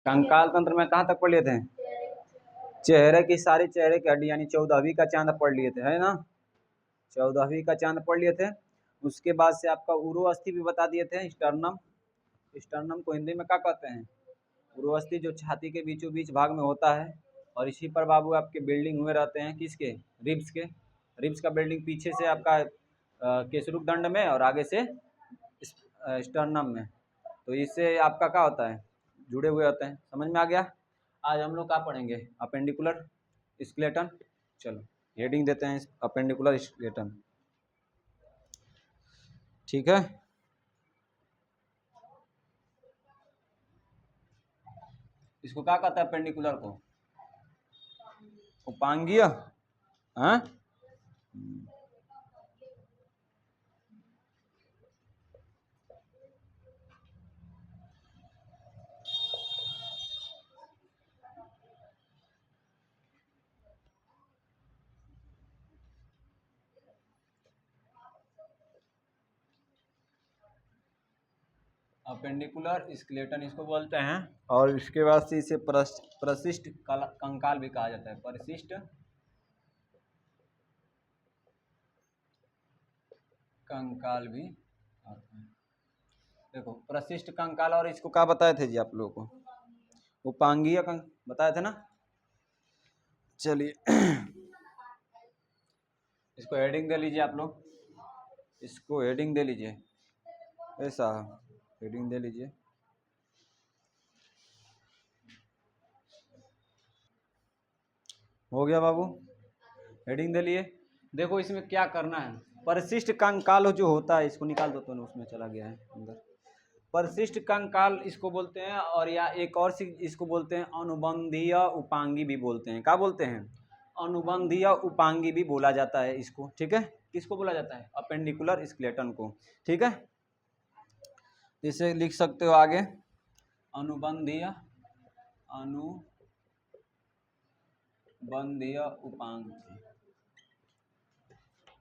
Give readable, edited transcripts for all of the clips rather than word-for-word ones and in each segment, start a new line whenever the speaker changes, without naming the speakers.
कंकाल तंत्र में कहाँ तक पढ़ लिए थे? चेहरे की सारी चेहरे की हड्डी, यानी 14वीं का चांद पढ़ लिए थे, है ना? 14वीं का चांद पढ़ लिए थे। उसके बाद से आपका उरु अस्थि भी बता दिए थे, स्टर्नम। स्टर्नम को हिंदी में क्या कहते हैं? उरु अस्थि, जो छाती के बीचों बीच भाग में होता है। और इसी पर बाबू आपके बिल्डिंग हुए रहते हैं, किसके? रिब्स के। रिब्स का बिल्डिंग पीछे से आपका केसरुक दंड में और आगे से स्टर्नम में। तो इससे आपका क्या होता है? जुड़े हुए होते हैं। समझ में आ गया? आज हम लोग क्या पढ़ेंगे? Appendicular skeleton. चलो हेडिंग देते हैं अपेंडिकुलर स्केलेटन, ठीक है? इसको क्या कहता है अपेंडिकुलर को? उपांगीय, हाँ? अपेंडिकुलर स्केलेटन इसको बोलते हैं। और इसके बाद से इसे परिशिष्ट कंकाल भी कहा जाता है। परिशिष्ट कंकाल भी आता है। देखो परिशिष्ट कंकाल, और इसको क्या बताए थे जी आप लोगों को? उपांगीय बताए थे ना? चलिए इसको हेडिंग दे लीजिए आप लोग, इसको हेडिंग दे लीजिए, ऐसा हेडिंग दे लीजिए। हो गया बाबू? हेडिंग दे लिए। देखो इसमें क्या करना है, परिशिष्ट कंकाल जो होता है, इसको निकाल दो, तो उसमें चला गया है अंदर। परिशिष्ट कंकाल इसको बोलते हैं, और या एक और चीज इसको बोलते हैं अनुबंधीय उपांगी भी बोलते हैं। क्या बोलते हैं? अनुबंधीय उपांगी भी बोला जाता है इसको, ठीक है? किसको बोला जाता है? अपेंडिकुलर स्केलेटन को, ठीक है? इसे लिख सकते हो आगे, अनुबंधीय उपांगी।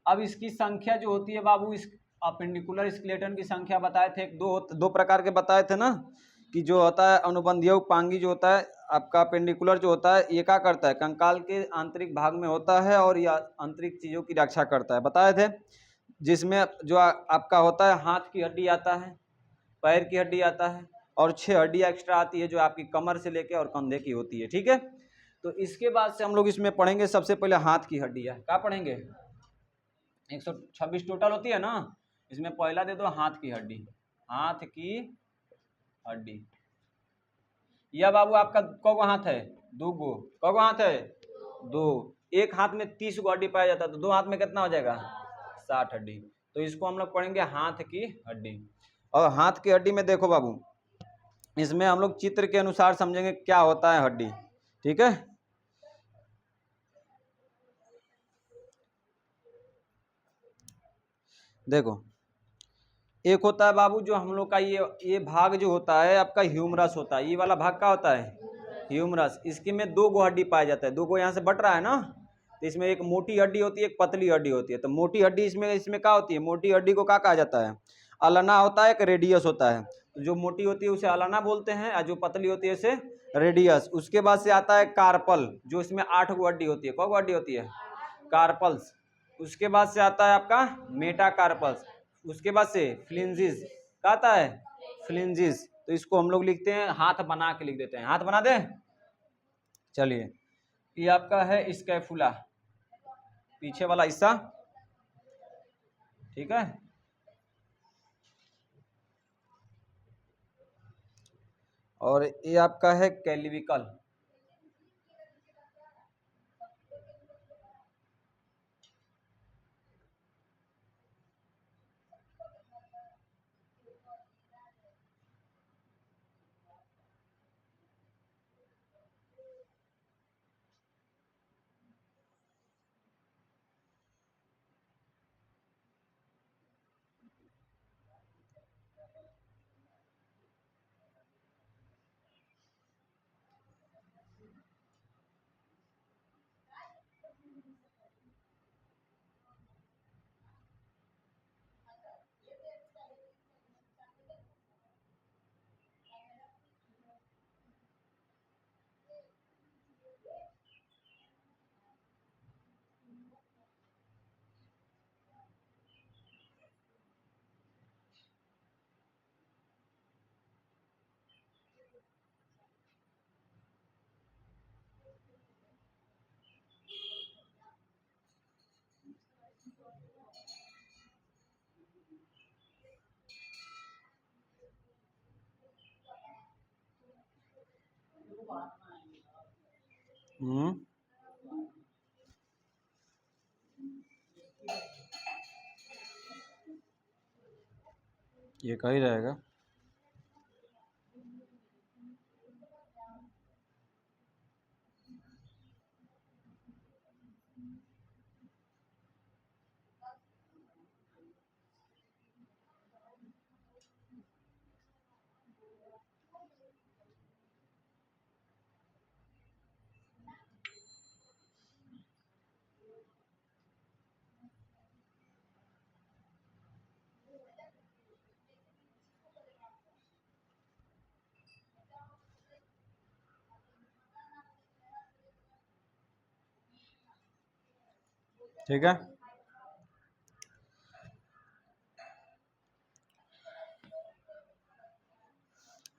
अब इसकी संख्या जो होती है बाबू, इस अपेंडिकुलर स्केलेटन की संख्या बताए थे, दो प्रकार के बताए थे ना, कि जो होता है अनुबंधीय उपांगी जो होता है आपका अपेंडिकुलर जो होता है, ये क्या करता है? कंकाल के आंतरिक भाग में होता है और यह आंतरिक चीजों की रक्षा करता है, बताए थे। जिसमें जो आपका होता है, हाथ की हड्डी आता है, पैर की हड्डी आता है, और 6 हड्डियां एक्स्ट्रा आती है, जो आपकी कमर से लेके और कंधे की होती है, ठीक है? तो इसके बाद से हम लोग इसमें पढ़ेंगे सबसे पहले हाथ की हड्डियां। क्या पढ़ेंगे? 126 टोटल होती है ना, इसमें पहला दे दो हाथ की हड्डी। हाथ की हड्डी, यह बाबू आपका कौगो हाथ है? 2 गो। कौगो हाथ है? 2। एक हाथ में 30 गो हड्डी पाया जाता है, तो 2 हाथ में कितना हो जाएगा? 60 हड्डी। तो इसको हम लोग पढ़ेंगे हाथ की हड्डी। और हाथ की हड्डी में देखो बाबू, इसमें हम लोग चित्र के अनुसार समझेंगे क्या होता है हड्डी, ठीक है? देखो एक होता है बाबू जो हम लोग का ये भाग जो होता है आपका ह्यूमरस होता है। ये वाला भाग क्या होता है? ह्यूमरस। इसके में 2 गो हड्डी पाया जाता है। 2 गो यहाँ से बट रहा है ना, तो इसमें एक मोटी हड्डी होती है, एक पतली हड्डी होती है। तो मोटी हड्डी इसमें क्या होती है? मोटी हड्डी को क्या कहा जाता है? अलाना होता है, एक रेडियस होता है। तो जो मोटी होती है उसे अलाना बोलते हैं, और जो पतली होती है उसे रेडियस। उसके बाद से आता है कार्पल, जो इसमें 8 गो हड्डी होती है। कौ गो हड्डी होती है? कार्पल्स। उसके बाद से आता है आपका मेटाकार्पल्स। उसके बाद से फ्लिंजिस। क्या आता है? फ्लिंजिस। तो इसको हम लोग लिखते हैं, हाथ बना के लिख देते हैं। हाथ बना दे। चलिए ये आपका है स्कैफुला, पीछे वाला हिस्सा, ठीक है? और ये आपका है कैलिविकल। ये का ही रहेगा। ठीक है,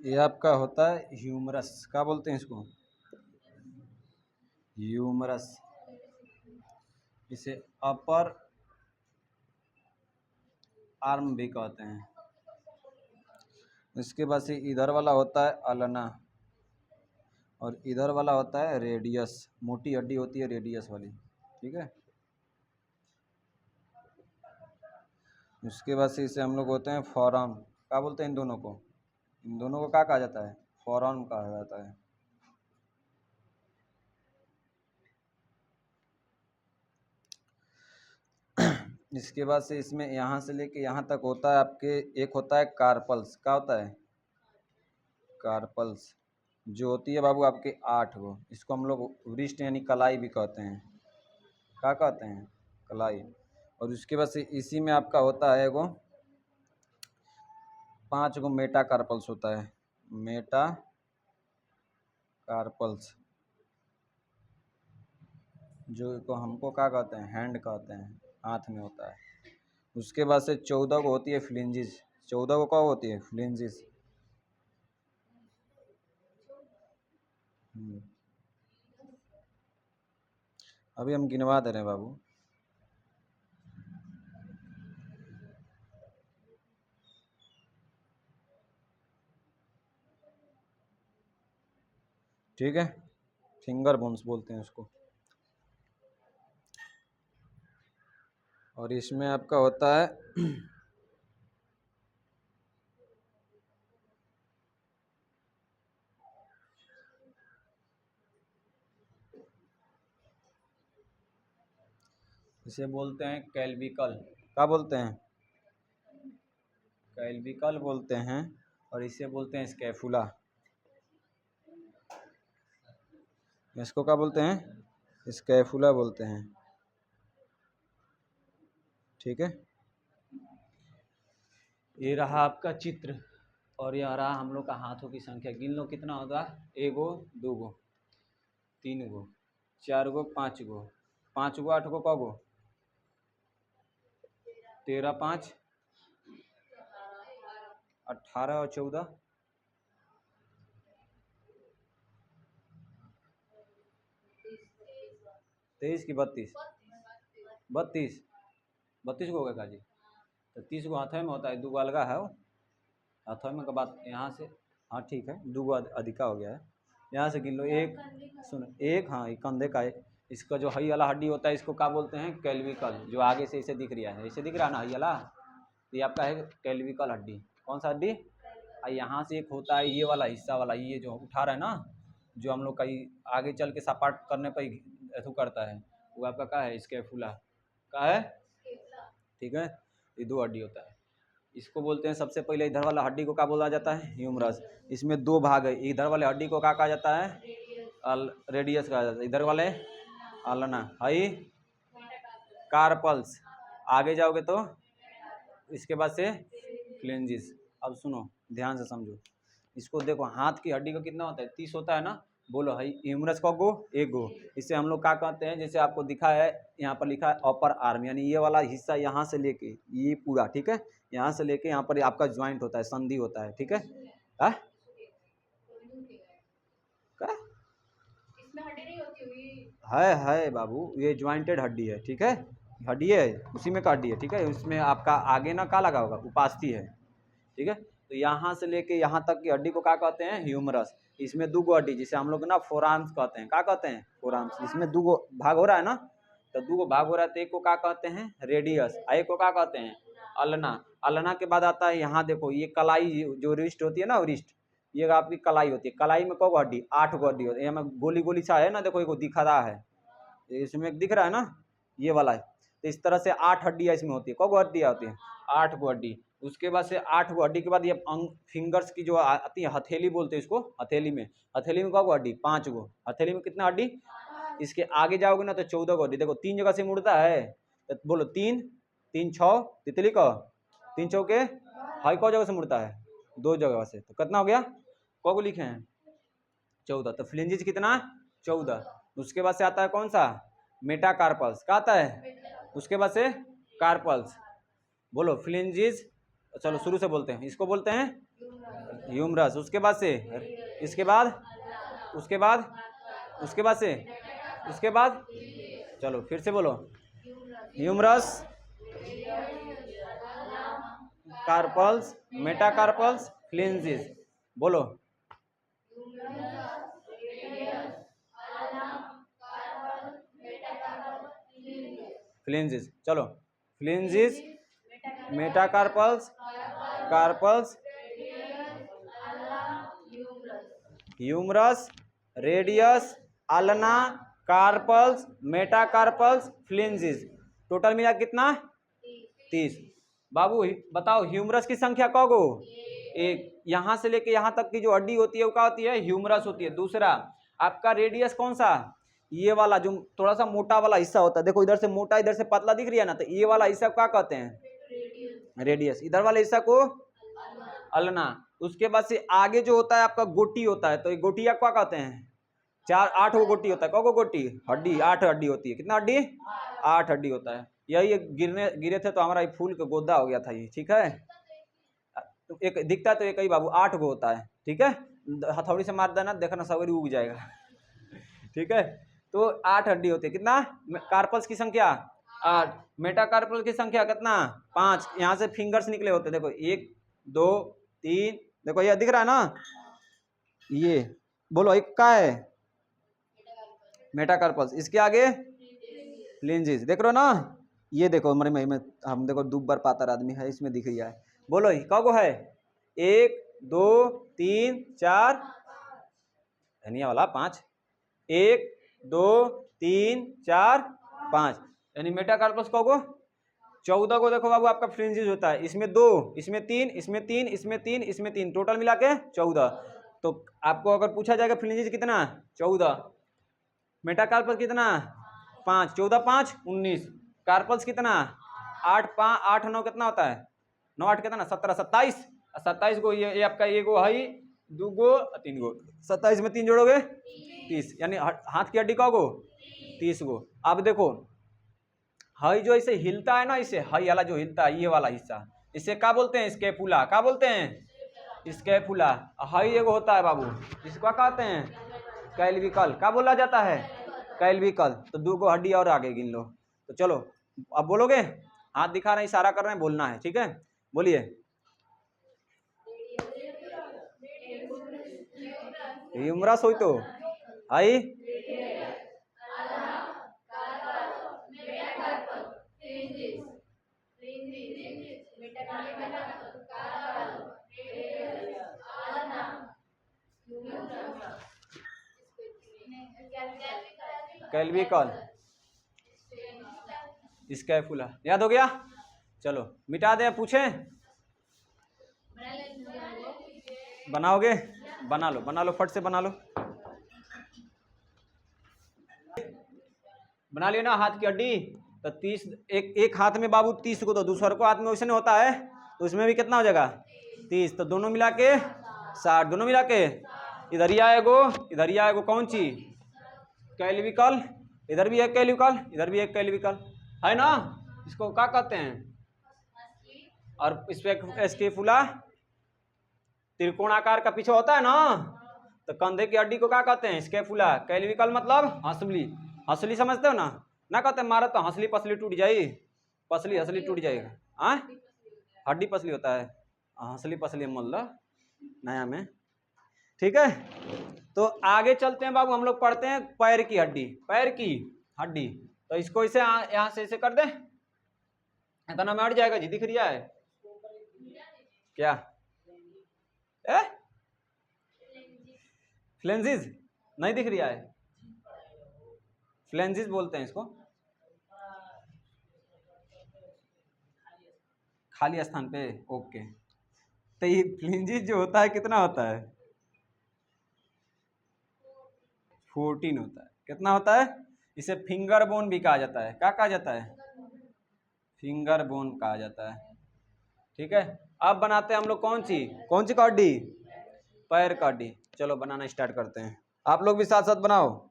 ये आपका होता है ह्यूमरस। क्या बोलते हैं इसको? ह्यूमरस। इसे अपर आर्म भी कहते हैं। इसके बाद से इधर वाला होता है अल्ना, और इधर वाला होता है रेडियस। मोटी हड्डी होती है रेडियस वाली, ठीक है। उसके बाद से इसे हम लोग होते हैं फोरआर्म। क्या बोलते हैं इन दोनों को? इन दोनों को क्या कहा जाता है? फोरआर्म कहा जाता है। इसके बाद से इसमें यहाँ से लेके यहाँ तक होता है आपके, एक होता है कार्पल्स। क्या होता है? कार्पल्स, जो होती है बाबू आपके 8 गो। इसको हम लोग वृष्ट यानी कलाई भी कहते हैं। क्या कहते हैं? कलाई। और उसके बाद से इसी में आपका होता है एगो 5 गो मेटा कार्पल्स होता है। मेटा कार्पल्स, जो को हमको क्या कहते हैं? हैंड कहते हैं, हाथ में होता है। उसके बाद से 14 को होती है फ्लिंजिस। 14 को क्या होती है? फ्लिंजिस। अभी हम गिनवा दे रहे हैं बाबू। ठीक है, फिंगर बोन्स बोलते हैं उसको। और इसमें आपका होता है इसे बोलते हैं कैल्विकल। क्या बोलते हैं? कैल्विकल बोलते हैं। और इसे बोलते हैं स्कैफुला। इसको क्या बोलते हैं? स्कैफुला बोलते हैं, ठीक है। ये रहा आपका चित्र, और यह रहा हम लोग का हाथों की संख्या। गिन लो कितना होगा? 1 गो, 2 गो, 3 गो, 4 गो, 5 गो, 5 गो, 8 गो, क गो? 13, 5, 18 और 14, 23 की 32, 32, 32 को होगा काजी। तो 30 गो हाथ में होता है, 2 गो अलगा है। वो हाथों में का बात यहाँ से, हाँ ठीक है, 2 गो अधिका हो गया है। यहाँ से गिन लो। एक, सुनो, एक, हाँ, ये कंधे का है। इसका जो हई वाला हड्डी होता है इसको क्या बोलते हैं? कैल्विकल। जो आगे से इसे दिख रहा है, इसे दिख रहा है ना हई वाला, ये आपका है कैल्विकल हड्डी। कौन सा हड्डी? यहाँ से एक होता है ये वाला हिस्सा वाला, ये जो उठा रहा है ना, जो हम लोग का आगे चल के सपाट करने पर ऐसा करता है, वो आपका क्या है? स्कैपुला। क्या है? ठीक है, ये 2 हड्डी होता है। इसको बोलते हैं सबसे पहले इधर वाला हड्डी को क्या बोला जाता है? ह्यूमरस। इसमें 2 भाग है। इधर वाले हड्डी को क्या कहा जाता है? रेडियस कहा जाता है। इधर वाले अल्ना, हाई कार्पल्स। आगे जाओगे तो इसके बाद से फ्लेंजिस। अब सुनो, ध्यान से समझो। इसको देखो, हाथ की हड्डी का कितना होता है? 30 होता है ना। बोलो हाई ह्यूमरस का गो? 1 गो। इसे हम लोग क्या कहते हैं? जैसे आपको दिखा है यहाँ पर लिखा है अपर आर्म, यानी ये वाला हिस्सा यहाँ से लेके ये पूरा, ठीक है, यहाँ से लेके यहाँ पर आपका ज्वाइंट होता है, संधि होता है, ठीक है। क्या? इसमें हड्डी नहीं होती हुई है बाबू, ये ज्वाइंटेड हड्डी है, ठीक है। हड्डी है, उसी में का हड्डी है, ठीक है। उसमें आपका आगे ना का लगा होगा? उपास्थि है, ठीक है। तो यहाँ से लेके यहाँ तक की हड्डी को क्या कहते हैं? ह्यूमरस। इसमें दो हड्डी, जिसे हम लोग ना फोराम्स कहते हैं। क्या कहते हैं? फोराम्स। इसमें दो भाग हो रहा है ना, तो दो भाग हो रहा है, तो एक को क्या कहते हैं? रेडियस, एक को क्या कहते हैं? अल्ना। अल्ना के बाद आता है, यहाँ देखो ये कलाई जो रिस्ट होती है ना, रिस्ट, ये आपकी कलाई होती है। कलाई में कौ हड्डी? 8 हड्डी होती है। यहाँ में गोली गोली सा है ना, देखो ये दिखा रहा है, इसमें दिख रहा है ना, ये वाला है। तो इस तरह से 8 हड्डियाँ इसमें होती है। कौ हड्डियाँ होती है? 8 हड्डी। उसके बाद से 8 हड्डी के बाद ये फिंगर्स की जो आती है, हथेली बोलते हैं इसको। हथेली में कौ हड्डी? 5 गो। हथेली में कितना हड्डी? इसके आगे जाओगे ना तो 14 हड्डी। देखो 3 जगह से मुड़ता है, तो बोलो 3 3 6 तितली का 3 चौके हाई कौ जगह से मुड़ता है? 2 जगह से। तो कितना हो गया? कौ को लिखे हैं? 14। तो फ्लिंजिज कितना? 14। उसके बाद से आता है कौन सा? मेटाकार्पल्स। क्या आता है? उसके बाद से कार्पल्स। बोलो फ्लिंजिज। चलो शुरू से बोलते हैं, इसको बोलते हैं ह्यूमरस। उसके बाद से, इसके बाद, उसके बाद, उसके बाद से, उसके बाद, चलो फिर से बोलो, ह्यूमरस, कार्पल्स, मेटाकार्पल्स, फ्लिंजिज। बोलो फ्लिंजिज। चलो phalanges, metacarpals, carpals, humerus, radius, ulna, carpals, metacarpals, phalanges. Total मिला कितना? 30। बाबू बताओ ह्यूमरस की संख्या कौ गो? 1। यहां से लेके यहां तक की जो हड्डी होती है वो क्या होती है? ह्यूमरस होती है। दूसरा आपका रेडियस कौन सा? ये वाला जो थोड़ा सा मोटा वाला हिस्सा होता है, देखो इधर से मोटा इधर से पतला दिख रही है ना, तो ये वाला हिस्सा क्या कहते हैं? रेडियस। इधर वाले हिस्सा को अल्ना। उसके बाद से आगे जो होता है आपका गोटी होता है, तो ये गोटिया क्या कहते हैं? 8 गो गोटी होता है। कौ गो गोटी? हड्डी। 8 हड्डी होती है। कितना हड्डी? 8 हड्डी होता है। यही गिरे थे तो हमारा ये फूल का गोदा हो गया था ये। ठीक है, तो एक दिखता है तो एक ही बाबू 8 गो होता है। ठीक है, हथौड़ी से मार देना, देखना सवेरे उग जाएगा। ठीक है, तो 8 हड्डी होती है। कितना? कार्पल्स की संख्या 8। मेटाकार्पल की संख्या कितना? 5। यहाँ से फिंगर्स निकले होते हैं, देखो 1 2 3, देखो ये दिख रहा है ना, ये बोलो एक का है? मेटाकार्पल्स। इसके आगे फ्लिंजिज। देख रहे हो ना, ये देखो हमारे में हम देखो दुब्बर पातर आदमी है, इसमें दिख रहा है। बोलो कौ है? 1 2 3 4, धनिया वाला 5। 1 2 3 4 5, यानी मेटाकार्पल्स कौ गो? 14 को। देखो बाबू आपका फ्लिंजिज होता है, इसमें 2, इसमें 3, इसमें 3, इसमें 3, इसमें 3, टोटल मिला के 14। तो आपको अगर पूछा जाएगा फ्लिंजिज कितना? 14। मेटाकार्पल्स कितना? 5। 14 5 19। कार्पल्स कितना? 8 5 8 9 कितना होता है? 9 8 कितना? 17 27। 27 को ये आपका ये गो है, 2 गो 3 गो, 27 में 3 जोड़ोगे 30, यानी हाथ की हड्डी कौ गो? 30 गो। अब देखो हई जो इसे हिलता है ना, इसे हई वाला जो हिलता है, ये वाला हिस्सा, इसे क्या बोलते हैं? स्केपुला। क्या बोलते हैं? स्केपुला। हई एगो होता है बाबू, इसको क्या कहते हैं? कैल्विकल। क्या बोला जाता है? कैल्विकल। तो 2 गो हड्डी और आगे गिन लो। तो चलो अब बोलोगे, हाथ दिखा रहे हैं, इशारा कर रहे हैं, बोलना है। ठीक है, बोलिए। ह्यूमरस हो तो आई, कैल्विकल, स्कैपुला। याद हो गया? चलो मिटा दे, पूछें? बनाओगे? बना लो, बना लो, फट से बना लो। बना लियो ना हाथ की हड्डी। तो 30, एक हाथ में बाबू 30 को, तो दूसरे को हाथ में वैसे नहीं होता है, तो उसमें भी कितना हो जाएगा? 30। तो दोनों मिला के 60, दोनों मिला के इधर ही आएगो, इधर ही आएगो। कौन चीज? कैल्विकल। इधर भी एक कैल्विकल, इधर भी एक कैल्विकल है ना, इसको क्या कहते हैं? और स्केपुला त्रिकोणाकार का पीछे होता है ना, तो कंधे की हड्डी को क्या कहते हैं? स्केपुला। कैल्विकल मतलब हंसली। हंसली समझते हो ना? ना कहते मारा तो हंसली पसली टूट जाएगी, पसली हंसली टूट जाएगा। हाँ, हड्डी पसली होता है, हंसली पसली मतलब नया में। ठीक है, तो आगे चलते हैं बाबू, हम लोग पढ़ते हैं पैर की हड्डी। पैर की हड्डी, तो इसको इसे यहाँ से इसे कर दे, इतना में अट जाएगा जी। दिख रही है क्या? फ्लेंजिस नहीं दिख रहा है, फ्लेंजिस बोलते हैं इसको, खाली स्थान पे। ओके, तो ये फ्लेंजिस जो होता है कितना होता है? 14 होता है। कितना होता है? इसे फिंगर बोन भी कहा जाता है। क्या कहा जाता है? फिंगर बोन कहा जाता है। ठीक है, अब बनाते हैं हम लोग कौन सी हड्डी? पैर का हड्डी। चलो बनाना स्टार्ट करते हैं, आप लोग भी साथ साथ बनाओ।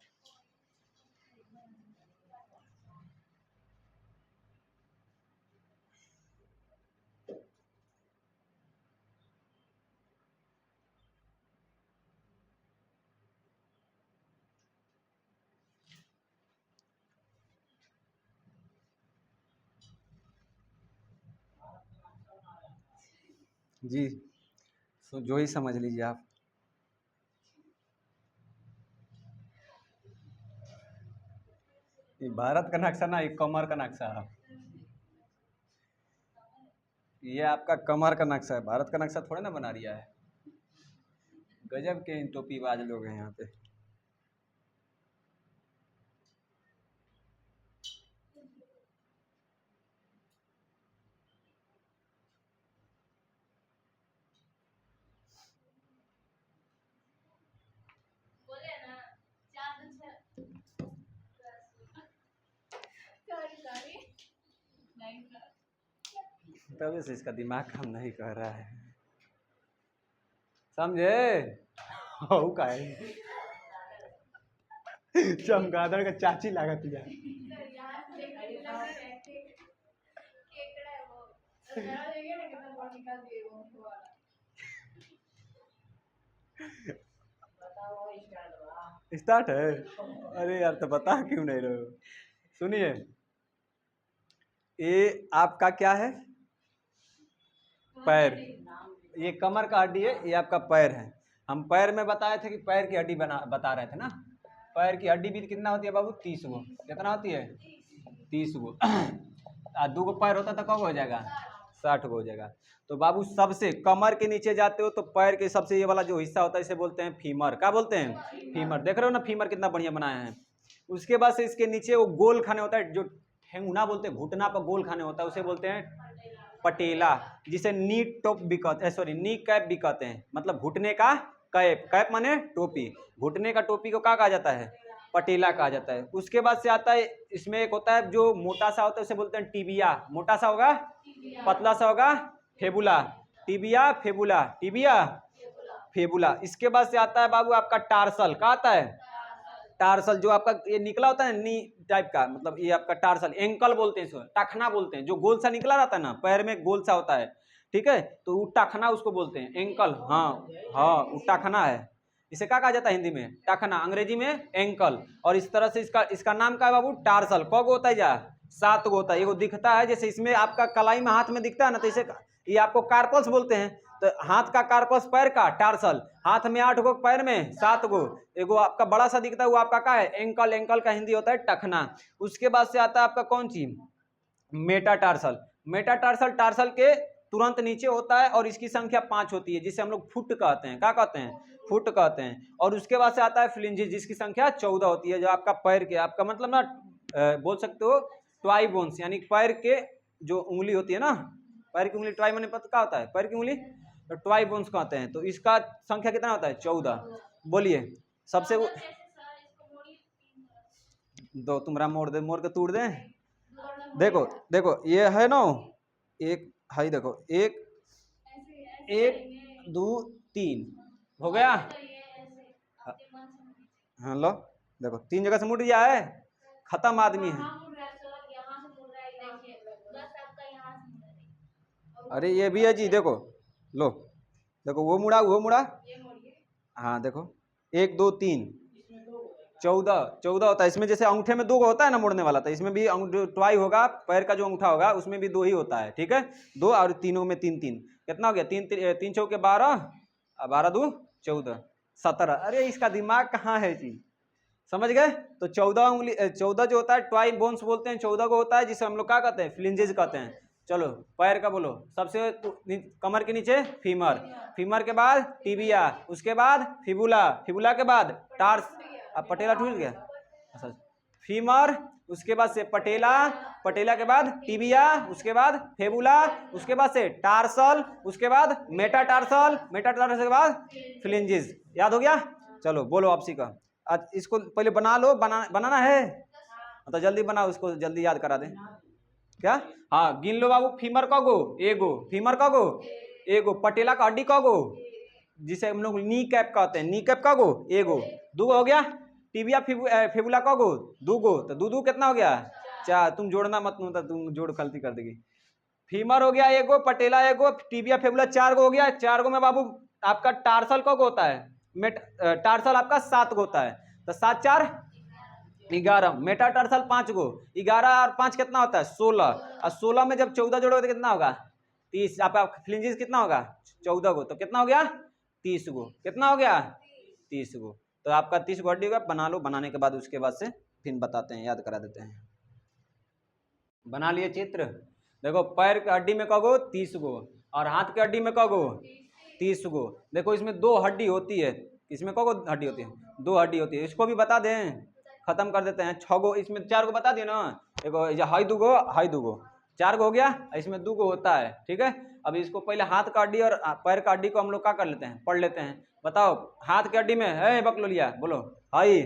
जी, जो ही समझ लीजिए आप। ये भारत का नक्शा ना, ये कमर का नक्शा है। ये आपका कमर का नक्शा है, भारत का नक्शा थोड़ा ना बना रिया है। गजब के टोपीबाज लोग हैं यहाँ पे। तभी से इसका दिमाग काम नहीं कर रहा है, समझे? हो का है चमगादड़ का चाची लागत है। स्टार्ट है? अरे यार, तो बता क्यों नहीं रहे हो? सुनिए, ये आपका क्या है? पैर। ये कमर का हड्डी है, ये आपका पैर है। हम पैर में बताए थे कि पैर की हड्डी बता रहे थे ना। पैर की हड्डी भी कितना होती है बाबू? 30 गो। कितना होती है? 30 गो। 2 गो पैर होता तो कब हो जाएगा? 60 गो हो जाएगा। तो बाबू सबसे कमर के नीचे जाते हो तो पैर के सबसे ये वाला जो हिस्सा होता है इसे बोलते हैं फीमर। क्या बोलते हैं? फीमर। देख रहे हो ना फीमर कितना बढ़िया बनाया है। उसके बाद से इसके नीचे वो गोल खाने होता है, जो ठेंगुना बोलते हैं, घुटना पर गोल खाने होता है, उसे बोलते हैं पटेला, जिसे नी टॉप भी कहते, सॉरी नी कैप भी कहते हैं। मतलब घुटने का कैप, कैप माने टोपी, घुटने का टोपी को क्या कहा जाता है? पटेला कहा जाता है। उसके बाद से आता है, इसमें एक होता है जो मोटा सा होता है, उसे बोलते हैं टिबिया। मोटा सा होगा, पतला सा होगा, fabula. Tibia fabula, tibia fabula. इसके बाद से आता है बाबू आपका टार्सल। क्या आता है? टार्सल, जो आपका ये निकला होता है नी टाइप का, मतलब ये आपका टार्सल। एंकल बोलते हैं इसको, टखना बोलते हैं, जो गोल सा निकला रहता है ना, पैर में गोल सा होता है। ठीक है, तो वो टखना उसको बोलते हैं, एंकल। हाँ हाँ, वो टखना है। इसे क्या कहा जाता है हिंदी में? टखना, अंग्रेजी में एंकल। और इस तरह से इसका नाम क्या है बाबू? टार्सल। कौ गो होता है जा? 7 गो होता है। ये दिखता है जैसे इसमें आपका कलाई में हाथ में दिखता है ना, तो इसे ये आपको कार्पल्स बोलते हैं। तो हाथ का कार्पस, पैर का टार्सल। हाथ में 8 गो, पैर में 7 गो। एगो आपका बड़ा सा दिखता है वो आपका क्या है? एंकल। एंकल का हिंदी होता है टखना। उसके बाद से आता है आपका कौन सी? मेटाटार्सल। मेटाटार्सल टार्सल के तुरंत नीचे होता है और इसकी संख्या 5 होती है, जिसे हम लोग फुट कहते हैं। क्या कहते हैं? फुट कहते हैं। और उसके बाद से आता है फ्लिंजिस, जिसकी संख्या 14 होती है, जो आपका पैर के, आपका मतलब ना बोल सकते हो ट्वाई बोन्स, यानी पैर के जो उंगली होती है ना, पैर की उंगली, ट्वाई मैंने पता क्या होता है? पैर की उंगली, तो ट्वाई बोन्स कहते हैं। तो इसका संख्या कितना होता है? 14। बोलिए सबसे दो तुमरा मोड़ दे, मोड़ के तोड़ दे। देखो देखो, ये है ना, एक हाई, देखो 1 1 2 3 हो गया। हाँ लो, देखो 3 जगह से मुड़ गया है, खत्म आदमी है। अरे ये भी है जी, देखो लो, देखो वो मुड़ा, वो मुड़ा। हाँ देखो, 1 2 3 14 होता है। इसमें जैसे अंगूठे में 2 होता है ना मुड़ने वाला, तो इसमें भी ट्वाई होगा, पैर का जो अंगूठा होगा उसमें भी 2 ही होता है। ठीक है, 2 और तीनों में 3 3। कितना हो गया? 3 3 चौके 12, 12 2 14। 17। अरे इसका दिमाग कहाँ है जी, समझ गए। तो 14 उंगली 14 जो होता है ट्वाई बोन्स बोलते हैं, 14 को होता है जिसे हम लोग क्या कहते हैं, फ्लिंजेस कहते हैं। चलो पैर का बोलो, सबसे कमर के नीचे फीमर, फीमर के बाद टिबिया, उसके बाद फिबुला, फिबुला के बाद टार्स, अब पटेला टूट गया, अच्छा फीमर, उसके बाद से पटेला, पटेला के बाद टिबिया, उसके बाद फेबुला, उसके बाद से टार्सल, उसके बाद मेटाटार्सल, मेटाटार्सल के बाद फ्लिंजेस। याद हो गया। चलो बोलो आपसी का। आज इसको पहले बना लो, बनाना है तो जल्दी बनाओ, उसको जल्दी याद करा दे। क्या, हाँ गिन लो बाबू। फीमर कगो, एगो, फीमर कगो, एगो, पटेला का हड्डी कगो, जिसे हम लोग नी कैप कहते हैं, नी कैप कगो, एगो, दो हो गया। टिबिया फिबुला कगो, दूगो, तो दू कितना हो गया, 4। तुम जोड़ना मत, तो तुम जोड़ गलती कर देगी। फीमर हो गया एगो, पटेला एगो, टिबिया फिबुला 4 गो हो गया। 4 गो में बाबू आपका टार्सल कगो होता है, टार्सल आपका 7 गो होता है, तो 7 4 11, मेटाटार्सल 5 गो, 11 और 5 कितना होता है 16, और 16 में जब 14 जोड़ोगे तो कितना होगा 30। आपका फ्लिंजेस कितना होगा 14 गो, तो कितना हो गया 30 गो, कितना हो गया 30 गो। तो आपका 30 गो हड्डी होगा। बना लो, बनाने के बाद उसके बाद से फिर बताते हैं, याद करा देते हैं। बना लिए चित्र। देखो पैर के हड्डी में कगो 30 गो, और हाथ के हड्डी में कगो 30 गो। देखो इसमें 2 हड्डी होती है, इसमें कगो हड्डी होती है, 2 हड्डी होती है। इसको भी बता दें, खत्म कर देते हैं। 6 गो, इसमें 4 गो बता दिए ना, देखो हाई 2 गो, हाई 2 गो, 4 गो हो गया, इसमें 2 गो होता है, ठीक है। अब इसको पहले हाथ का हड्डी और पैर का हड्डी को हम लोग क्या कर लेते हैं, पढ़ लेते हैं। बताओ हाथ की हड्डी में है बकलोलिया, बोलो hi,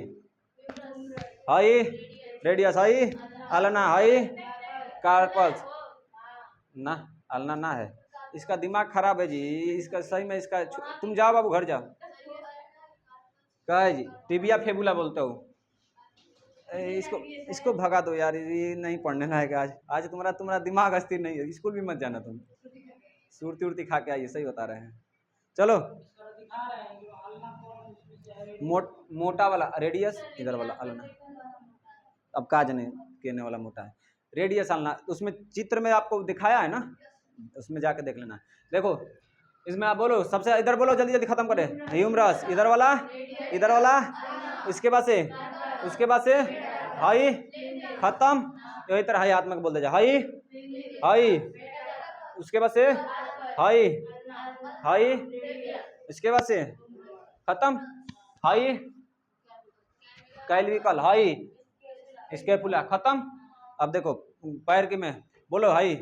hi radius, hi ulna, hi carpals ना, अल्ना ना है। इसका दिमाग खराब है जी, इसका सही में इसका तुम जाओ बाबू घर जाओ। क्या है जी, टिबिया फेबुला बोलता हूँ। इसको भगा दो यार, ये नहीं पढ़ने लायक आज। आज तुम्हारा दिमाग अस्थिर नहीं है, स्कूल भी मत जाना तुम, सुरती उर्ती खा के आइए, सही बता रहे हैं। चलो मोटा वाला रेडियस, इधर वाला अल्ना, अब काज नहीं कहने वाला मोटा है, रेडियस अल्ना। उसमें चित्र में आपको दिखाया है ना, उसमें जाके देख लेना। देखो इसमें आप बोलो, सबसे इधर बोलो, जल्दी जल्दी खत्म करें। ह्यूमरस इधर वाला, इधर वाला, इसके बाद से, उसके बाद से हाई, खत्म। यही तरह हाई हाथ में बोल दे, हाई, हाई, उसके बाद से हाई, हाई, इसके बाद से खत्म, हाई कैल्विकल, हाई स्कैपुला, खत्म। अब देखो पैर के में बोलो, हाई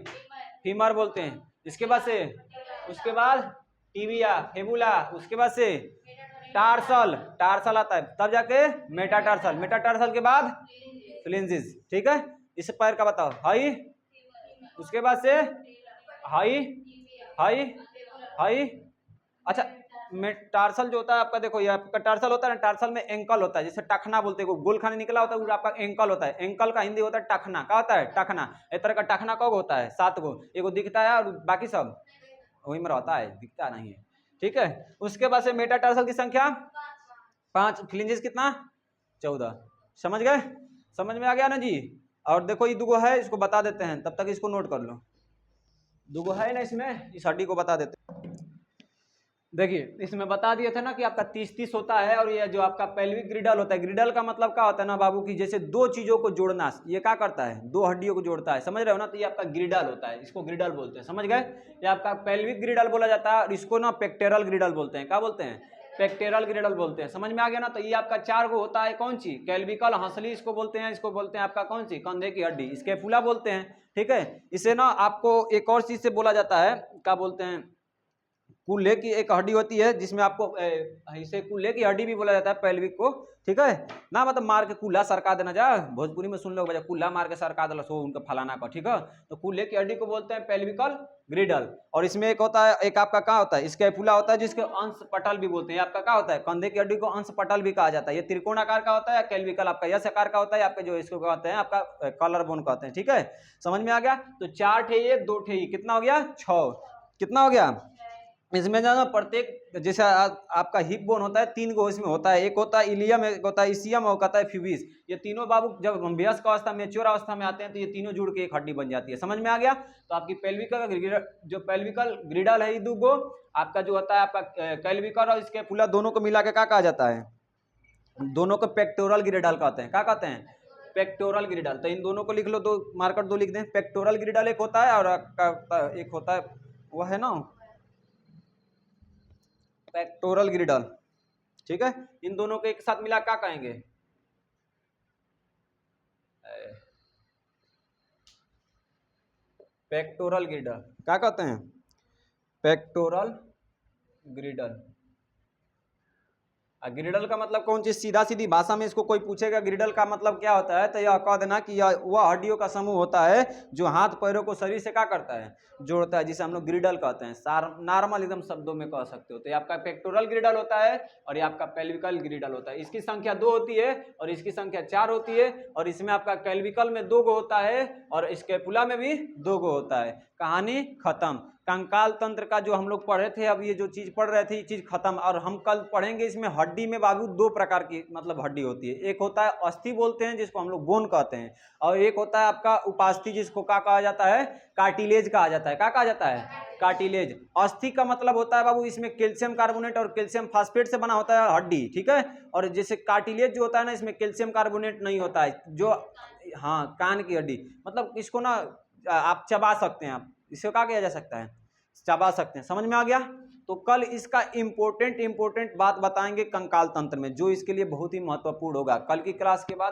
फीमर बोलते हैं, इसके बाद से, उसके बाद टिबिया फेबुला, उसके बाद से टार्सल, टार्सल आता है, तब जाके मेटाटार्सल, मेटाटार्सल के बाद फ्लिंजेस, ठीक है। इस पैर का बताओ, हाई, उसके बाद से हाई, हाई, हाई, अच्छा टार्सल जो होता है आपका, देखो ये आपका टार्सल होता है ना, टार्सल में एंकल होता है, जैसे टखना बोलते हैं, गोल खाने निकला होता है वो आपका एंकल होता है। एंकल का हिंदी होता है टखना, क्या होता है टखना। इस तरह का टखना कब होता है 7 गो, एगो दिखता है और बाकी सब वही में रहता है, दिखता नहीं है, ठीक है। उसके बाद से मेटाटार्सल की संख्या 5, फ्लिंजेस कितना 14। समझ गए, समझ में आ गया ना जी। और देखो ये 2 गो है, इसको बता देते हैं, तब तक इसको नोट कर लो। 2 गो है ना इसमें, इस हड्डी को बता देते हैं। देखिए इसमें बता दिए थे ना कि आपका 30-30 होता है, और ये जो आपका पेल्विक ग्रिडल होता है, ग्रिडल का मतलब क्या होता है ना बाबू की, जैसे 2 चीजों को जोड़ना, ये क्या करता है 2 हड्डियों को जोड़ता है, समझ रहे हो ना। तो ये आपका ग्रिडल होता है, इसको ग्रिडल बोलते हैं, समझ गए। ये आपका पेल्विक ग्रिडल बोला जाता है, और इसको ना पेक्टेरल ग्रिडल बोलते हैं। क्या बोलते हैं, पेक्टेरल ग्रिडल बोलते हैं, समझ में आ गया ना। तो ये आपका 4 गो होता है, कौन सी, कैल्विकल हंसली इसको बोलते हैं, इसको बोलते हैं आपका कौन सी, कंधे की हड्डी, स्कैपुला बोलते हैं, ठीक है। इसे ना आपको एक और चीज से बोला जाता है, क्या बोलते हैं, कूल्हे की एक हड्डी होती है, जिसमें आपको इसे कूल्हे की हड्डी भी बोला जाता है, पेल्विक को, ठीक है ना। मतलब मार के कूल्हा सरका देना, जा भोजपुरी में सुन लो बजा, कूल्हा मार के सरका देना सो उनका फलाना का, ठीक है। तो कूल्हे की हड्डी को बोलते हैं पेल्विकल ग्रिडल। और इसमें एक होता है, एक आपका क्या होता है, स्कैपुला होता है, जिसके अंश पटल भी बोलते हैं। आपका क्या होता है, कंधे की हड्डी को अंश पटल भी कहा जाता है। ये त्रिकोण आकार का होता है, कैल्विकल आपका यस आकार का होता है, आपके जो इसको कहते हैं आपका कॉलर बोन कहते हैं, ठीक है। समझ में आ गया। तो 4 ठे ये, 2 ठे, कितना हो गया 6, कितना हो गया इसमें जो है ना प्रत्येक, जैसे आपका हिप बोन होता है, 3 गो इसमें होता है, एक होता है इलियम, एक होता है इसियम और होता है फ्यूबिस। ये तीनों बाबू जब हम वयस्क अवस्था मेच्योर अवस्था में आते हैं तो ये तीनों जुड़ के एक हड्डी बन जाती है। समझ में आ गया? तो आपकी पेल्विकल जो पेल्विकल ग्रिडल है, ये दो आपका जो होता है आपका कैल्विकल और स्कैपुला दोनों को मिला के क्या कहा जाता है? दोनों को पेक्टोरल ग्रिडल कहते हैं। क्या कहते हैं? पेक्टोरल ग्रिडल। तो इन दोनों को लिख लो, दो मार्कर दो लिख दें। पेक्टोरल ग्रिडल एक होता है और एक होता है वो है ना पेक्टोरल ग्रिडल। ठीक है, इन दोनों को एक साथ मिला क्या कहेंगे? पेक्टोरल ग्रिडल। क्या कहते हैं? पेक्टोरल ग्रिडल। ग्रिडल का मतलब कौन चीज? सीधा सीधी भाषा में इसको कोई पूछेगा ग्रिडल का मतलब क्या होता है, तो यह कह देना कि यह वह हड्डियों का समूह होता है जो हाथ पैरों को शरीर से क्या करता है? जोड़ता है, जिसे हम लोग ग्रिडल कहते हैं। नॉर्मल एकदम शब्दों में कह सकते हो। तो ये आपका पेक्टोरल ग्रिडल होता है और ये आपका पेल्विकल ग्रिडल होता है। इसकी संख्या 2 होती है और इसकी संख्या 4 होती है। और इसमें आपका कैल्विकल में 2 गो होता है और स्कैपुला में भी 2 गो होता है। कहानी खत्म। कंकाल तंत्र का जो हम लोग पढ़े थे, अब ये जो चीज पढ़ रहे थे ये चीज खत्म। और हम कल पढ़ेंगे इसमें हड्डी में बाबू 2 प्रकार की मतलब हड्डी होती है। एक होता है अस्थि बोलते हैं जिसको हम लोग बोन कहते हैं, और एक होता है आपका उपास्थि जिसको क्या कहा जाता है? कार्टिलेज कहा जाता है। क्या कहा जाता है? कार्टिलेज। अस्थि का मतलब होता है बाबू इसमें कैल्शियम कार्बोनेट और कैल्शियम फास्फेट से बना होता है हड्डी। ठीक है, और जैसे कार्टिलेज जो होता है ना, इसमें कैल्शियम कार्बोनेट नहीं होता है। जो हाँ कान की हड्डी, मतलब इसको ना आप चबा सकते हैं, आप इसको क्या किया जा सकता है? चबा सकते हैं। समझ में आ गया? तो कल इसका इंपॉर्टेंट बात बताएंगे कंकाल तंत्र में, जो इसके लिए बहुत ही महत्वपूर्ण होगा कल की क्लास के बाद।